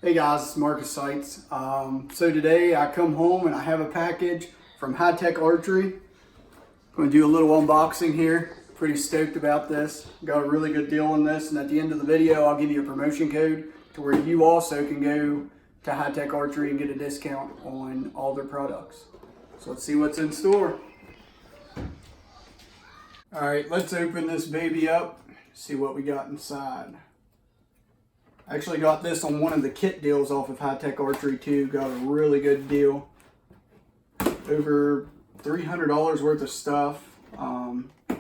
Hey guys, it's Marcus Seitz. So today I come home and I have a package from Hi-Tek Archery. I'm going to do a little unboxing here. Pretty stoked about this. Got a really good deal on this, and at the end of the video I'll give you a promotion code to where you also can go to Hi-Tek Archery and get a discount on all their products. So let's see what's in store. Alright, let's open this baby up, see what we got inside. I actually got this on one of the kit deals off of Hi-Tek Archery too. Got a really good deal. Over $300 worth of stuff. It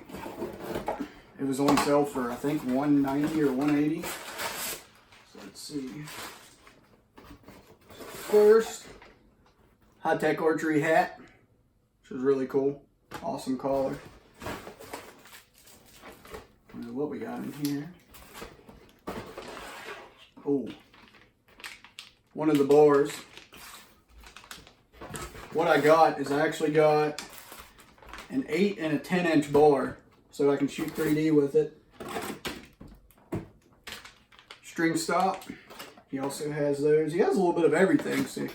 was on sale for I think $190 or $180. So let's see. First, Hi-Tek Archery hat, which is really cool. Awesome collar. What we got in here. Oh, one of the bars. What I got is I actually got an 8 and a 10-inch bar so I can shoot 3D with it. String stop. He also has those. He has a little bit of everything, so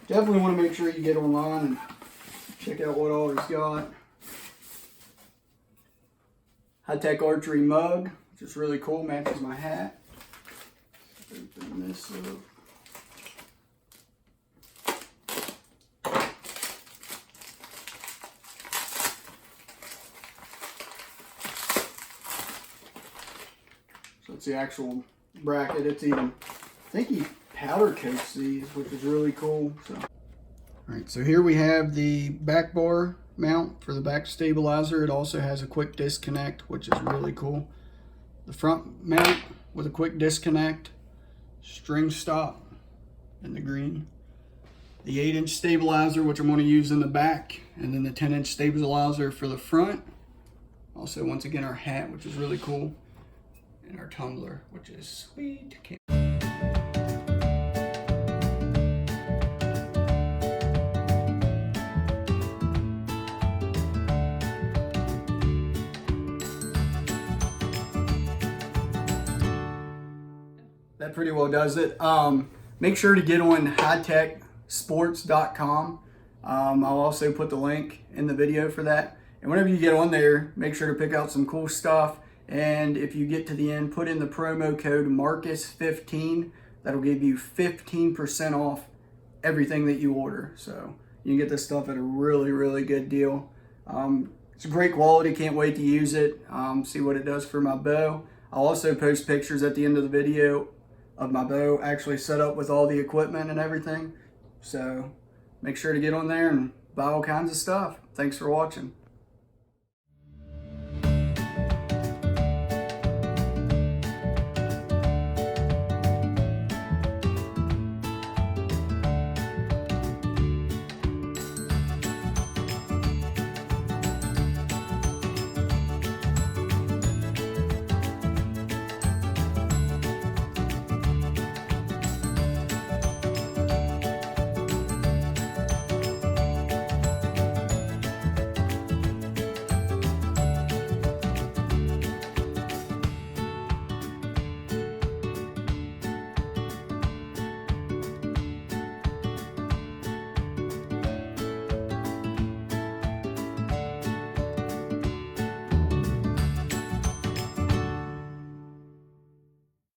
definitely want to make sure you get online and check out what all he's got. Hi-Tek Archery mug, which is really cool, matches my hat. Open this up. So it's the actual bracket. It's even, I think he powder coats these, which is really cool. So, all right, so here we have the back bar mount for the back stabilizer. It also has a quick disconnect, which is really cool. The front mount with a quick disconnect. String stop in the green, the 8-inch stabilizer, which I'm going to use in the back, and then the 10-inch stabilizer for the front. Also, once again, our hat, which is really cool, and our tumbler, which is sweet. That pretty well does it. Make sure to get on highteksports.com. I'll also put the link in the video for that. And whenever you get on there, make sure to pick out some cool stuff. And if you get to the end, put in the promo code Marcus15. That'll give you 15% off everything that you order. So you can get this stuff at a really, really good deal. It's a great quality. Can't wait to use it. See what it does for my bow. I'll also post pictures at the end of the video of my bow actually set up with all the equipment and everything. So make sure to get on there and buy all kinds of stuff. Thanks for watching.